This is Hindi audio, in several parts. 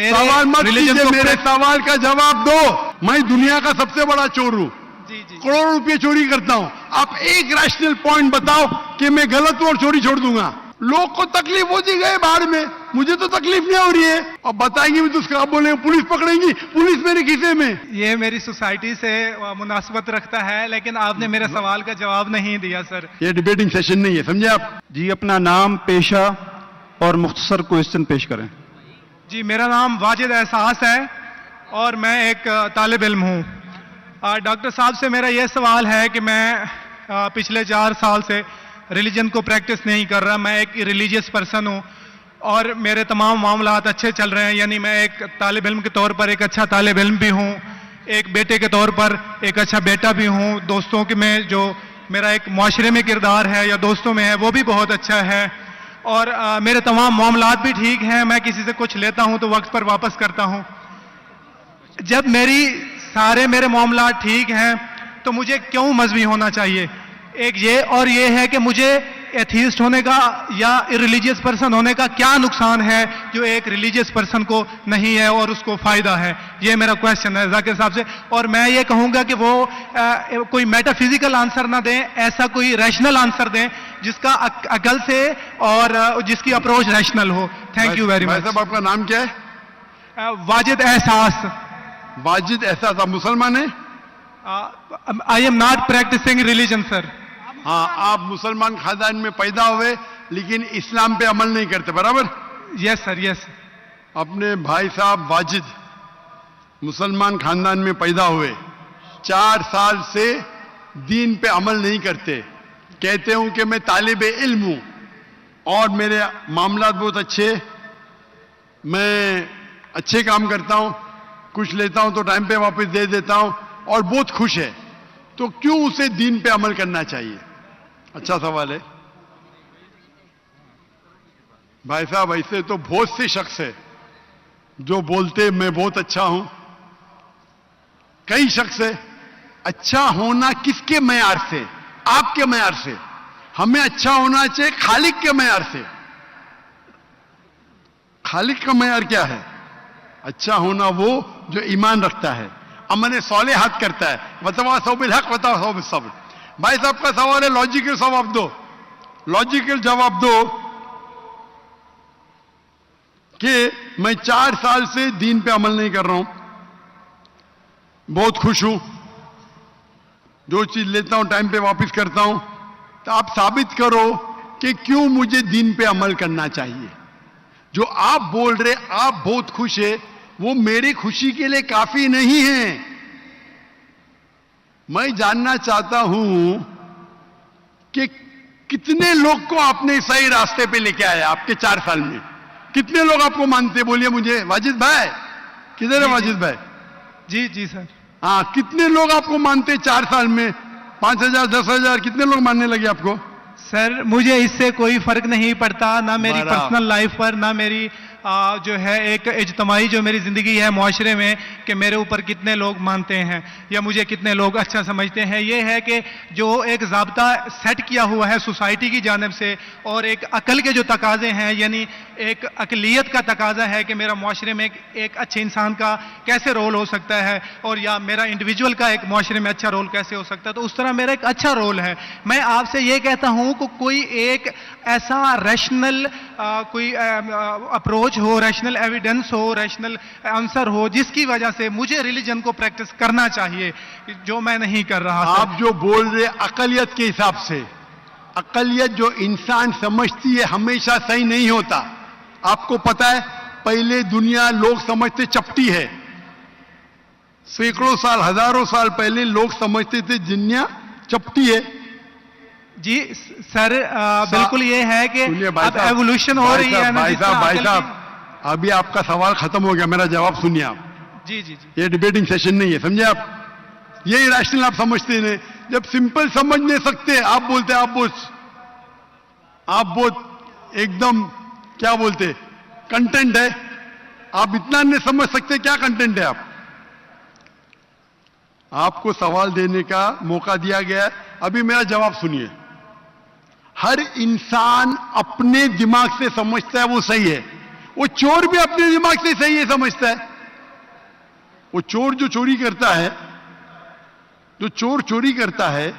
सवाल मत कीजिए, मेरे सवाल का जवाब दो। मैं दुनिया का सबसे बड़ा चोर हूं, करोड़ों रुपए चोरी करता हूं। आप एक रैशनल पॉइंट बताओ कि मैं गलत हूं और चोरी छोड़ दूंगा। लोग को तकलीफ होती गए बाहर में, मुझे तो तकलीफ नहीं हो रही है। अब बताएंगे भी तो उसका बोलेंगे पुलिस पकड़ेगी, पुलिस मेरे खीसे में। ये मेरी सोसाइटी से मुनासबत रखता है, लेकिन आपने मेरे सवाल का जवाब नहीं दिया सर। ये डिबेटिंग सेशन नहीं है, समझे आप? जी, अपना नाम, पेशा और मुख्तसर क्वेश्चन पेश करें। जी, मेरा नाम वाजिद एहसास है और मैं एक तालिब इल्म हूँ। डॉक्टर साहब से मेरा यह सवाल है कि मैं पिछले 4 साल से रिलीजन को प्रैक्टिस नहीं कर रहा। मैं एक रिलीजियस पर्सन हूँ और मेरे तमाम मामलात अच्छे चल रहे हैं। यानी मैं एक तालिब इल्म के तौर पर एक अच्छा तालिब इल्म भी हूँ, एक बेटे के तौर पर एक अच्छा बेटा भी हूँ। दोस्तों के में जो मेरा एक मुआशरे में किरदार है या दोस्तों में है वो भी बहुत अच्छा है और मेरे तमाम मामलात भी ठीक हैं। मैं किसी से कुछ लेता हूँ तो वक्त पर वापस करता हूँ। जब मेरे मामलात ठीक हैं तो मुझे क्यों मजहबी होना चाहिए? एक ये और ये है कि मुझे एथीस्ट होने का या इरिलीजियस पर्सन होने का क्या नुकसान है जो एक रिलीजियस पर्सन को नहीं है और उसको फायदा है? ये मेरा क्वेश्चन है जाकिर साहब से। और मैं ये कहूंगा कि वो कोई मेटाफिजिकल आंसर ना दें, ऐसा कोई रैशनल आंसर दें जिसका अकल से और जिसकी अप्रोच रैशनल हो। Thank you very much. साहब, आपका नाम क्या है? वाजिद एहसास। वाजिद एहसास, आप मुसलमान हैं? I am not practicing religion sir. हाँ, आप मुसलमान खानदान में पैदा हुए लेकिन इस्लाम पे अमल नहीं करते, बराबर? Yes sir, yes. अपने भाई साहब वाजिद मुसलमान खानदान में पैदा हुए, 4 साल से दीन पे अमल नहीं करते, कहते हूं कि मैं तालिब इल्म हूं और मेरे मामलात बहुत अच्छे, मैं अच्छे काम करता हूं, कुछ लेता हूं तो टाइम पे वापस दे देता हूं और बहुत खुश है, तो क्यों उसे दीन पे अमल करना चाहिए? अच्छा सवाल है भाई साहब। ऐसे तो बहुत से शख्स है जो बोलते मैं बहुत अच्छा हूं। कई शख्स है। अच्छा होना किसके मैयार से? आपके मैयार से। हमें अच्छा होना चाहिए खालिक के मैयार से। खालिक का मैयार क्या है? अच्छा होना वो जो ईमान रखता है, अमल सौलेहात करता है, वतवासौ बिल हक वतवासौ बिस सब्र। भाई साहब का सवाल है, लॉजिकल जवाब दो, लॉजिकल जवाब दो कि मैं 4 साल से दीन पे अमल नहीं कर रहा हूं, बहुत खुश हूं, जो चीज लेता हूं टाइम पे वापस करता हूं, तो आप साबित करो कि क्यों मुझे दीन पे अमल करना चाहिए। जो आप बोल रहे आप बहुत खुश है, वो मेरी खुशी के लिए काफी नहीं है। मैं जानना चाहता हूं कि कितने लोग को आपने सही रास्ते पे लेके आया आपके 4 साल में? कितने लोग आपको मानते? बोलिए मुझे। वाजिद भाई किधर है? वाजिद भाई जी जी सर। हाँ, कितने लोग आपको मानते 4 साल में? 5,000, 10,000, कितने लोग मानने लगे आपको? सर मुझे इससे कोई फर्क नहीं पड़ता, ना मेरी पर्सनल लाइफ पर, ना मेरी जो है एक इज्तमाही जो मेरी ज़िंदगी है मुआशरे में, कि मेरे ऊपर कितने लोग मानते हैं या मुझे कितने लोग अच्छा समझते हैं। ये है कि जो एक ज़ाब्ता सेट किया हुआ है सोसाइटी की जानिब से और एक अकल के जो तकाजे हैं, यानी एक अकलियत का तकाजा है कि मेरा मुआशरे में एक अच्छे इंसान का कैसे रोल हो सकता है और या मेरा इंडिविजुअल का एक मुआशरे में अच्छा रोल कैसे हो सकता है, तो उस तरह मेरा एक अच्छा रोल है। मैं आपसे ये कहता हूँ कि कोई एक ऐसा रैशनल कोई अप्रोच हो, रैशनल एविडेंस हो, रैशनल आंसर हो जिसकी वजह से मुझे रिलीजन को प्रैक्टिस करना चाहिए, जो मैं नहीं कर रहा। आप जो बोल रहे अकलियत के हिसाब से, अकलियत जो इंसान समझती है हमेशा सही नहीं होता। आपको पता है पहले दुनिया लोग समझते चपटी है, सैकड़ों साल हजारों साल पहले लोग समझते थे दुनिया चपटी है। जी सर, बिल्कुल ये है कि अब एवोल्यूशन हो रही है ना। भाई साहब अभी आपका सवाल खत्म हो गया, मेरा जवाब सुनिए आप। जी जी जी। ये डिबेटिंग सेशन नहीं है, समझे आप? ये रैशनल आप समझते नहीं। जब सिंपल समझ नहीं सकते आप बोलते आप बहुत एकदम क्या बोलते कंटेंट है। आप इतना नहीं समझ सकते क्या कंटेंट है। आपको सवाल देने का मौका दिया गया है, अभी मेरा जवाब सुनिए। हर इंसान अपने दिमाग से समझता है वो सही है, वो चोर भी अपने दिमाग से सही है समझता है। वो चोर जो चोरी करता है, जो चोर चोरी करता है,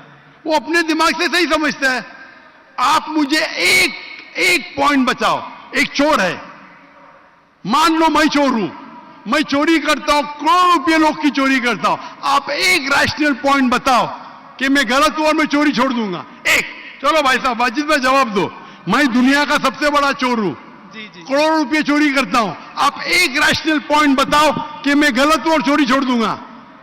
वो अपने दिमाग से सही समझता है। आप मुझे एक पॉइंट बताओ। एक चोर है, मान लो मैं चोर हूं, मैं चोरी करता हूं, करोड़ों रुपये लोग की चोरी करता हूं। आप एक रैशनल पॉइंट बताओ कि मैं गलत हूं और मैं चोरी छोड़ दूंगा। एक, चलो भाई साहब वाजिद भाई जवाब दो। मैं दुनिया का सबसे बड़ा चोर हूं, जी जी करोड़ों रुपये चोरी करता हूं। आप एक रैशनल पॉइंट बताओ कि मैं गलत हूं और चोरी छोड़ दूंगा।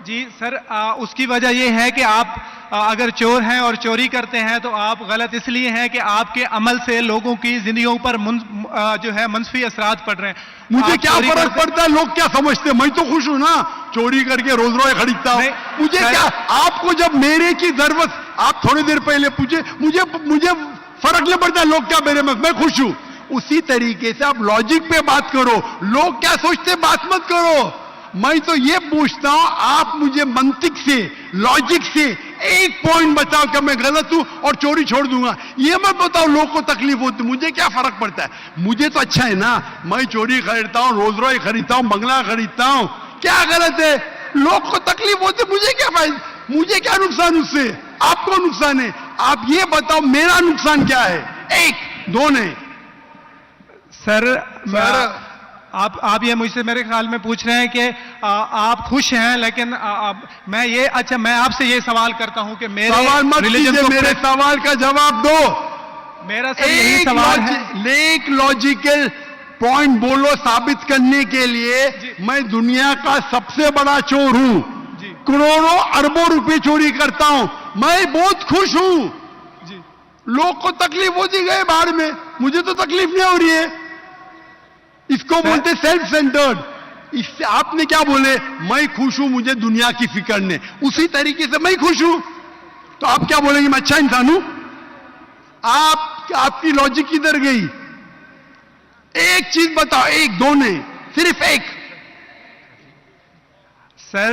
जी सर, उसकी वजह यह है कि आप अगर चोर हैं और चोरी करते हैं तो आप गलत इसलिए हैं कि आपके अमल से लोगों की जिंदगियों पर जो है मंफी असरात पड़ रहे हैं। मुझे आप क्या चोरी फर्क करते- पड़ता है लोग क्या समझते हैं? मैं तो खुश हूं ना, चोरी करके रोज रोज खरीदता हूं। नहीं, मुझे सर- क्या, आपको जब मेरे की जरूरत, आप थोड़ी देर पहले पूछे, मुझे फर्क नहीं पड़ता लोग क्या मेरे में, मैं खुश हूं। उसी तरीके से आप लॉजिक पे बात करो, लोग क्या सोचते बात मत करो। मैं तो ये पूछता हूं, आप मुझे मंतिक से, लॉजिक से एक पॉइंट बताओ कि मैं गलत हूं और चोरी छोड़ दूंगा। ये मत बताओ लोग को तकलीफ होती, मुझे क्या फर्क पड़ता है? मुझे तो अच्छा है ना, मैं चोरी खरीदता हूं, रोज रोज खरीदता हूं, बंगला खरीदता हूं, क्या गलत है? लोग को तकलीफ होती, मुझे क्या फायदा, मुझे क्या नुकसान उससे? आपको नुकसान है। आप ये बताओ मेरा नुकसान क्या है? एक, दो नहीं। सर सर, आप ये मुझसे मेरे ख्याल में पूछ रहे हैं कि आप खुश हैं, लेकिन मैं ये, अच्छा मैं आपसे ये सवाल करता हूं कि मेरे सवाल मत रिलीजन कीजिए, को मेरे सवाल का जवाब दो। मेरा सर यही सवाल है। एक लॉजिकल पॉइंट बोलो साबित करने के लिए। मैं दुनिया का सबसे बड़ा चोर हूं, जी करोड़ों अरबों रुपए चोरी करता हूं, मैं बहुत खुश हूं। जी लोग को तकलीफ होती गए बाहर में, मुझे तो तकलीफ नहीं हो रही है। इसको बोलते सेल्फ सेंटर्ड। इससे आपने क्या बोले, मैं खुश हूं, मुझे दुनिया की फिक्र नहीं। उसी तरीके से मैं खुश हूं, तो आप क्या बोलेंगे मैं अच्छा इंसान हूं? आपकी लॉजिक किधर गई? एक चीज बताओ, एक, दो नहीं, सिर्फ एक। सर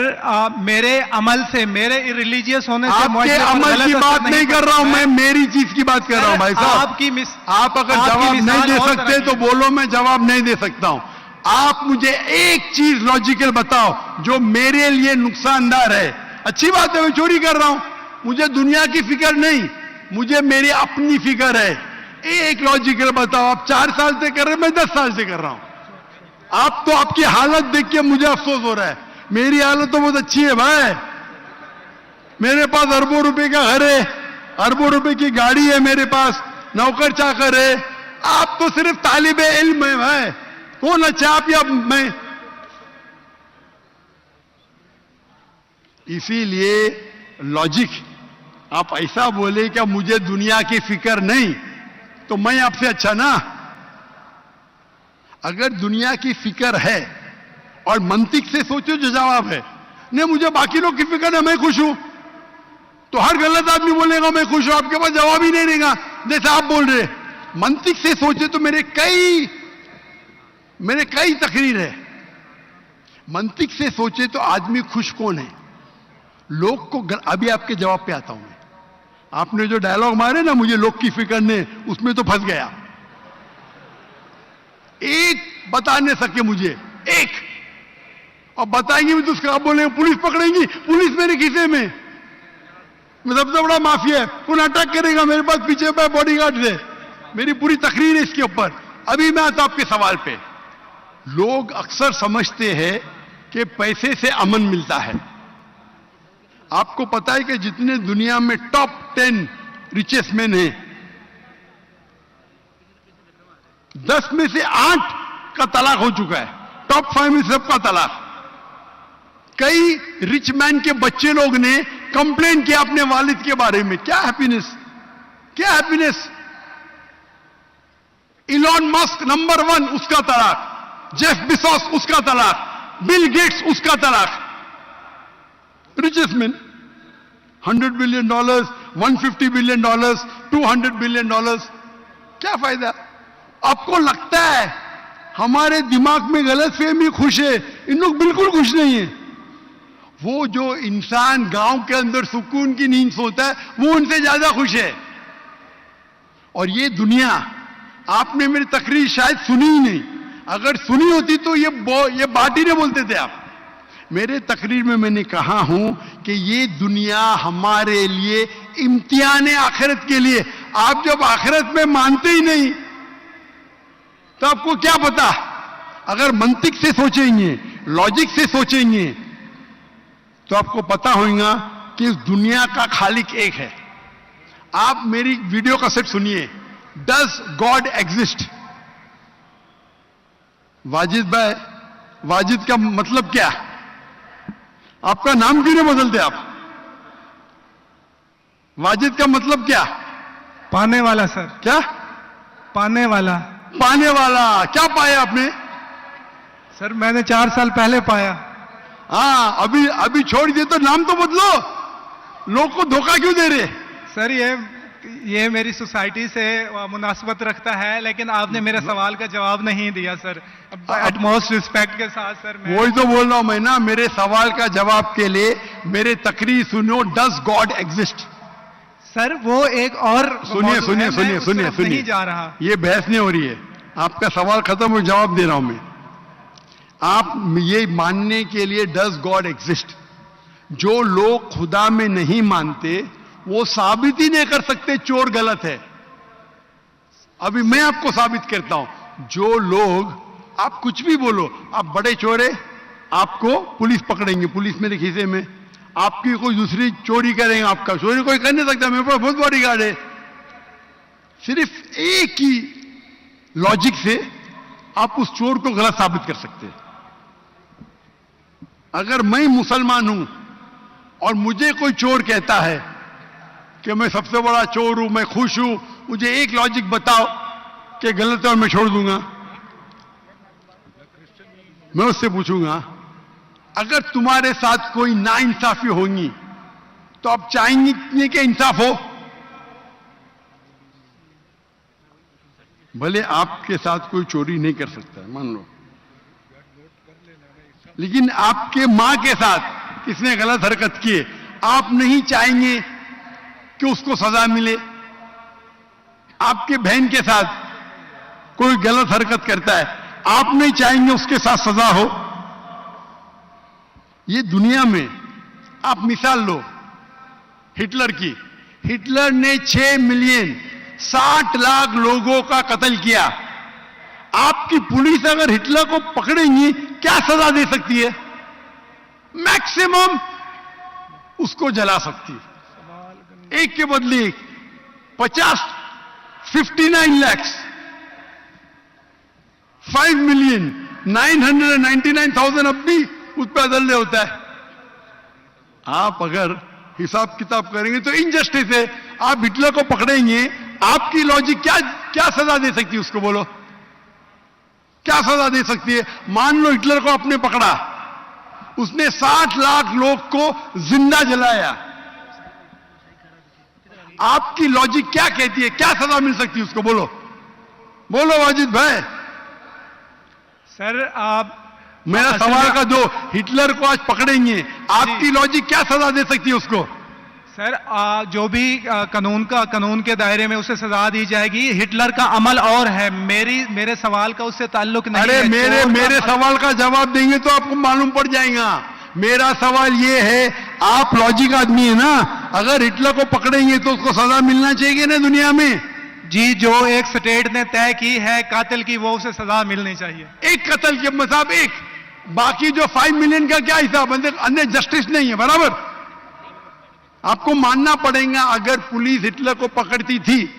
मेरे अमल से, मेरे रिलीजियस होने से आपके मुझे पर अमल गलत की असर बात नहीं कर रहा हूं मैं, मेरी चीज की बात कर रहा हूं भाई साहब। आप अगर जवाब नहीं दे सकते तो बोलो, मैं जवाब नहीं दे सकता हूं। आप मुझे एक चीज लॉजिकल बताओ जो मेरे लिए नुकसानदार है। अच्छी बात है, मैं चोरी कर रहा हूं, मुझे दुनिया की फिक्र नहीं, मुझे मेरी अपनी फिक्र है। एक लॉजिकल बताओ। आप 4 साल से कर रहे हैं, मैं 10 साल से कर रहा हूं। आप तो आपकी हालत देख के मुझे अफसोस हो रहा है। मेरी हालत तो बहुत अच्छी है भाई, मेरे पास अरबों रुपए का घर है, अरबों रुपए की गाड़ी है मेरे पास, नौकर चाकर है। आप तो सिर्फ तालिबे इल्म है भाई, कौन अच्छा आप या मैं? इसीलिए लॉजिक, आप ऐसा बोले क्या मुझे दुनिया की फिक्र नहीं, तो मैं आपसे अच्छा ना? अगर दुनिया की फिक्र है और मंतिक से सोचो जो जवाब है, नहीं मुझे बाकी लोग की फिक्र है, मैं खुश हूं, तो हर गलत आदमी बोलेगा मैं खुश हूं, आपके पास जवाब ही नहीं रहेगा जैसे आप बोल रहे। मंतिक से सोचे तो मेरे कई तकरीर है। मंतिक से सोचे तो आदमी खुश कौन है? लोग को अभी आपके जवाब पे आता हूं मैं। आपने जो डायलॉग मारे ना, मुझे लोग की फिक्र नहीं, उसमें तो फंस गया। एक बता नहीं सके मुझे, एक, और बताएंगे भी तो उसका आप बोलेंगे पुलिस पकड़ेंगी, पुलिस मेरे खीसे में, मैं सबसे बड़ा माफिया है, कौन अटैक करेगा मेरे पास पीछे पे बॉडीगार्ड है। मेरी पूरी तकरीर है इसके ऊपर। अभी मैं आता आपके सवाल पे। लोग अक्सर समझते हैं कि पैसे से अमन मिलता है। आपको पता है कि जितने दुनिया में टॉप 10 रिचेस्ट मैन हैं, 10 में से 8 का तलाक हो चुका है। टॉप 5 में सबका तलाक। कई रिच मैन के बच्चे लोग ने कंप्लेन किया अपने वालिद के बारे में, क्या हैप्पीनेस, क्या हैप्पीनेस। इलॉन मस्क नंबर 1, उसका तलाक। जेफ बिजोस उसका तलाक। बिल गेट्स उसका तलाक। Richest man, $100 billion, $150 billion, $200 billion. क्या फायदा? आपको लगता है हमारे दिमाग में गलतफहमी खुश है, इन लोग बिल्कुल खुश नहीं है। वो जो इंसान गांव के अंदर सुकून की नींद सोता है, वो उनसे ज्यादा खुश है। और ये दुनिया, आपने मेरी तकरीर शायद सुनी ही नहीं, अगर सुनी होती तो ये बात ही नहीं बोलते थे आप। मेरे तकरीर में मैंने कहा हूं कि ये दुनिया हमारे लिए इम्तिहान है आखिरत के लिए। आप जब आखिरत में मानते ही नहीं तो आपको क्या पता। अगर मंतिक से सोचेंगे, लॉजिक से सोचेंगे तो आपको पता होगा कि इस दुनिया का खालिक एक है। आप मेरी वीडियो कैसेट सुनिए, डज गॉड एग्जिस्ट। वाजिद भाई, वाजिद का मतलब क्या? आपका नाम क्यों नहीं बदलते आप? वाजिद का मतलब क्या? पाने वाला सर। क्या पाने वाला? पाने वाला। क्या पाया आपने? सर मैंने 4 साल पहले पाया। हाँ, अभी छोड़ दिए तो नाम तो बदलो। लोग को धोखा क्यों दे रहे? सर ये मेरी सोसाइटी से मुनासबत रखता है, लेकिन आपने मेरे सवाल का जवाब नहीं दिया सर। एटमोस्ट रिस्पेक्ट के साथ सर मैं वही तो बोल रहा हूं मैं ना। मेरे सवाल का जवाब के लिए मेरे तकरीर सुनो, डज गॉड एग्जिस्ट। सर वो एक और सुनिए मौजूद है, मैं उस तरफ सुनिए। नहीं जा रहा। ये बहस नहीं हो रही है। आपका सवाल खत्म हो, जवाब दे रहा हूं मैं। आप ये मानने के लिए डज गॉड एग्जिस्ट, जो लोग खुदा में नहीं मानते वो साबित ही नहीं कर सकते चोर गलत है। अभी मैं आपको साबित करता हूं। जो लोग, आप कुछ भी बोलो, आप बड़े चोर है, आपको पुलिस पकड़ेंगे, पुलिस मेरे खीसे में। आपकी कोई दूसरी चोरी करेंगे, आपका चोरी कोई कर नहीं सकता, मेरे पास बहुत बड़ी गार्ड है। सिर्फ एक ही लॉजिक से आप उस चोर को गलत साबित कर सकते हैं। अगर मैं मुसलमान हूं और मुझे कोई चोर कहता है कि मैं सबसे बड़ा चोर हूं, मैं खुश हूं, मुझे एक लॉजिक बताओ कि गलत है और मैं छोड़ दूंगा। मैं उससे पूछूंगा, अगर तुम्हारे साथ कोई नाइंसाफी होगी तो आप चाहेंगे कि इंसाफ हो? भले आपके साथ कोई चोरी नहीं कर सकता है, मान लो, लेकिन आपके मां के साथ किसने गलत हरकत की है, आप नहीं चाहेंगे कि उसको सजा मिले? आपके बहन के साथ कोई गलत हरकत करता है, आप नहीं चाहेंगे उसके साथ सजा हो? ये दुनिया में आप मिसाल लो हिटलर की। हिटलर ने 6 मिलियन 60 लाख लोगों का कत्ल किया। आपकी पुलिस अगर हिटलर को पकड़ेंगी क्या सजा दे सकती है? मैक्सिमम उसको जला सकती है। एक के बदले 59 लाख 5,999,000 अब भी उस पर अदल्य होता है। आप अगर हिसाब किताब करेंगे तो इनजस्टिस है। आप हिटलर को पकड़ेंगे, आपकी लॉजिक क्या सजा दे सकती है उसको? बोलो, क्या सजा दे सकती है? मान लो हिटलर को आपने पकड़ा, उसने 60 लाख लोग को जिंदा जलाया, आपकी लॉजिक क्या कहती है? क्या सजा मिल सकती है उसको? बोलो बोलो वाजिद भाई। सर आप मेरा सवाल का दो, हिटलर को आज पकड़ेंगे, आपकी लॉजिक क्या सजा दे सकती है उसको? सर जो भी कानून के दायरे में उसे सजा दी जाएगी। हिटलर का अमल और है, मेरे सवाल का उससे ताल्लुक नहीं है। अरे मेरे सवाल का जवाब देंगे तो आपको मालूम पड़ जाएगा। मेरा सवाल ये है, आप लॉजिक आदमी है ना, अगर हिटलर को पकड़ेंगे तो उसको सजा मिलना चाहिए ना दुनिया में? जी, जो एक स्टेट ने तय की है कातिल की, वो उसे सजा मिलनी चाहिए। एक कत्ल के मतलब एक, बाकी जो 5 मिलियन का क्या हिसाब? अन्य जस्टिस नहीं है, बराबर? आपको मानना पड़ेगा, अगर पुलिस हिटलर को पकड़ती थी,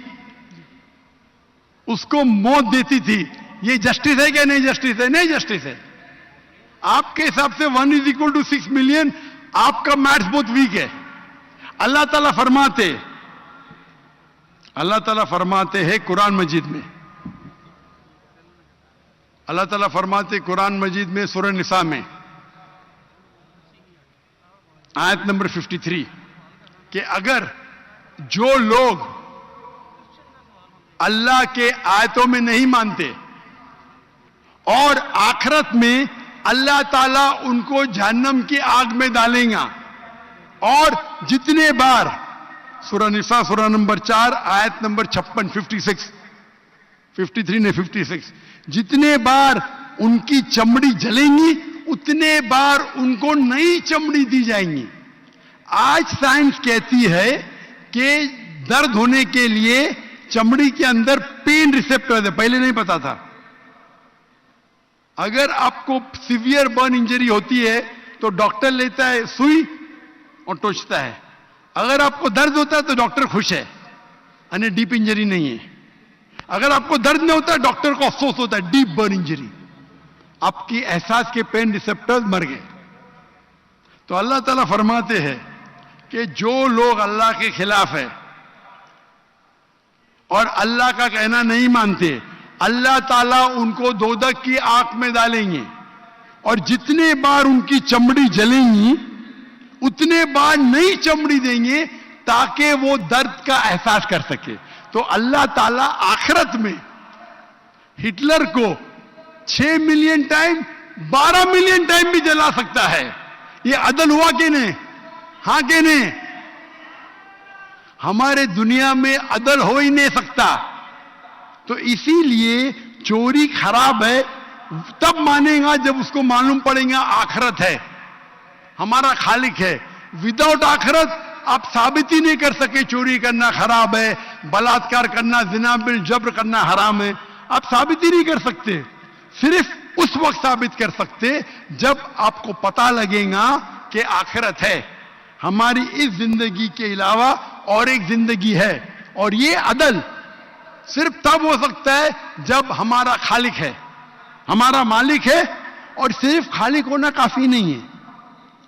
उसको मौत देती थी, ये जस्टिस है क्या? नहीं जस्टिस है, नहीं जस्टिस है। आपके हिसाब से 1 = 6 मिलियन, आपका मैथ्स बहुत वीक है। अल्लाह ताला फरमाते हैं कुरान मजीद में, अल्लाह ताला फरमाते कुरान मजीद में सूरह निसा में आयत नंबर 53 कि अगर जो लोग अल्लाह के आयतों में नहीं मानते और आखिरत में अल्लाह ताला उनको जहन्नम की आग में डालेगा, और जितने बार, सूरह निसा सूरह नंबर 4 आयत नंबर 56, 53 ने 56, जितने बार उनकी चमड़ी जलेंगी उतने बार उनको नई चमड़ी दी जाएंगी। आज साइंस कहती है कि दर्द होने के लिए चमड़ी के अंदर पेन रिसेप्टर है, पहले नहीं पता था। अगर आपको सीवियर बर्न इंजरी होती है तो डॉक्टर लेता है सुई और टोचता है। अगर आपको दर्द होता है तो डॉक्टर खुश है, यानी डीप इंजरी नहीं है। अगर आपको दर्द नहीं होता डॉक्टर को अफसोस होता है, डीप बर्न इंजरी, आपकी एहसास के पेन रिसेप्टर्स मर गए। तो अल्लाह ताला फरमाते हैं कि जो लोग अल्लाह के खिलाफ है और अल्लाह का कहना नहीं मानते, अल्लाह ताला उनको दोजख की आग में डालेंगे और जितने बार उनकी चमड़ी जलेंगी उतने बार नई चमड़ी देंगे ताकि वो दर्द का एहसास कर सके। तो अल्लाह ताला आखिरत में हिटलर को 6 मिलियन टाइम 12 मिलियन टाइम भी जला सकता है। ये अदल हुआ कि नहीं? हां कि नहीं? हमारे दुनिया में अदल हो ही नहीं सकता। तो इसीलिए चोरी खराब है तब मानेगा जब उसको मालूम पड़ेगा आखिरत है, हमारा खालिक है। विदाउट आखिरत आप साबित ही नहीं कर सके चोरी करना खराब है, बलात्कार करना, जिना बिल जब्र करना हराम है, आप साबित ही नहीं कर सकते। सिर्फ उस वक्त साबित कर सकते जब आपको पता लगेगा कि आखिरत है, हमारी इस जिंदगी के अलावा और एक जिंदगी है। और ये अदल सिर्फ तब हो सकता है जब हमारा खालिक है, हमारा मालिक है। और सिर्फ खालिक होना काफी नहीं है,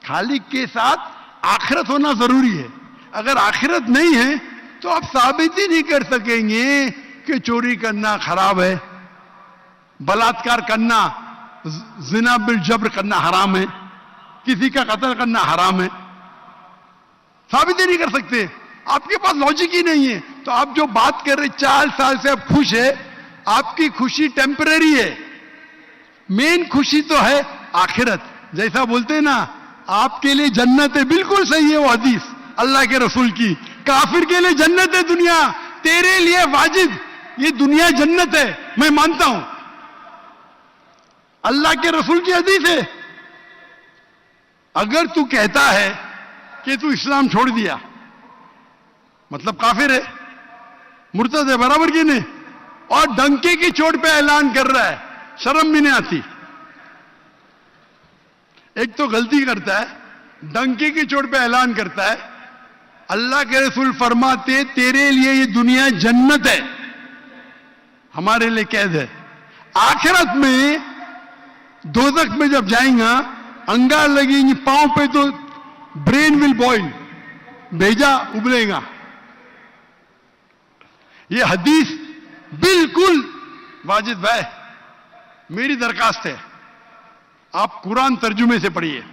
खालिक के साथ आखिरत होना जरूरी है। अगर आखिरत नहीं है तो आप साबित ही नहीं कर सकेंगे कि चोरी करना खराब है, बलात्कार करना, जिना बिल जब्र करना हराम है, किसी का कत्ल करना हराम है। साबित ही नहीं कर सकते, आपके पास लॉजिक ही नहीं है। तो आप जो बात कर रहे 4 साल से आप खुश है, आपकी खुशी टेम्परेरी है, मेन खुशी तो है आखिरत। जैसा बोलते हैं ना, आपके लिए जन्नत है, बिल्कुल सही है वो हदीस अल्लाह के रसूल की। काफिर के लिए जन्नत है दुनिया, तेरे लिए वाजिद ये दुनिया जन्नत है, मैं मानता हूं, अल्लाह के रसूल की हदीस है। अगर तू कहता है कि तू इस्लाम छोड़ दिया मतलब काफिर है, मुर्तद है, बराबर की नहीं, और डंके की चोट पे ऐलान कर रहा है, शर्म भी नहीं आती। एक तो गलती करता है, डंके की चोट पे ऐलान करता है। अल्लाह के रसूल फरमाते तेरे लिए ये दुनिया जन्नत है, हमारे लिए कैद है। आखिरत में दोजख में जब जाएगा अंगार लगेंगी पांव पे तो ब्रेन विल बॉइल, भेजा उबलेगा। ये हदीस बिल्कुल वाजिद भाई, मेरी दरखास्त है आप कुरान तर्जुमे से पढ़िए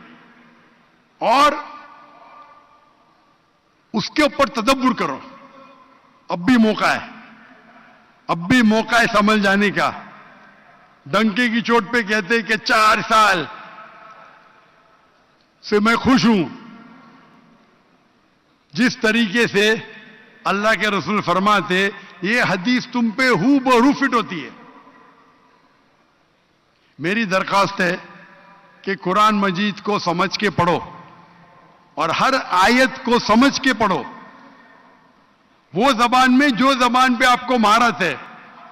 और उसके ऊपर तदब्बुर करो। अब भी मौका है, अब भी मौका है समझ जाने का। डंके की चोट पे कहते कि 4 साल से मैं खुश हूं। जिस तरीके से अल्लाह के रसूल फरमाते ये हदीस तुम पे हूबहू फिट होती है। मेरी दरखास्त है कि कुरान मजीद को समझ के पढ़ो और हर आयत को समझ के पढ़ो, वो जबान में जो जबान पे आपको महारत है।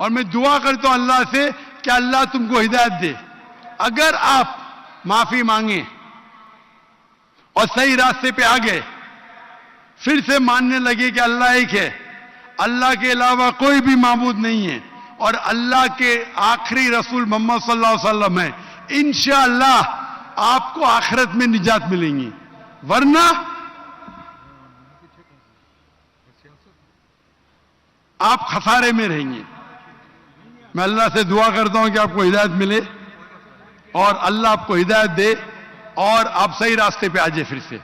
और मैं दुआ करता हूं अल्लाह से कि अल्लाह तुमको हिदायत दे। अगर आप माफी मांगे और सही रास्ते पे आ गए, फिर से मानने लगे कि अल्लाह एक है, अल्लाह के अलावा कोई भी माबूद नहीं है और अल्लाह के आखिरी रसूल मोहम्मद सल्लल्लाहु अलैहि वसल्लम है, इंशाअल्लाह आपको आखिरत में निजात मिलेंगी। वरना आप खसारे में रहेंगे। मैं अल्लाह से दुआ करता हूं कि आपको हिदायत मिले और अल्लाह आपको हिदायत दे और आप सही रास्ते पे आ जाए फिर से।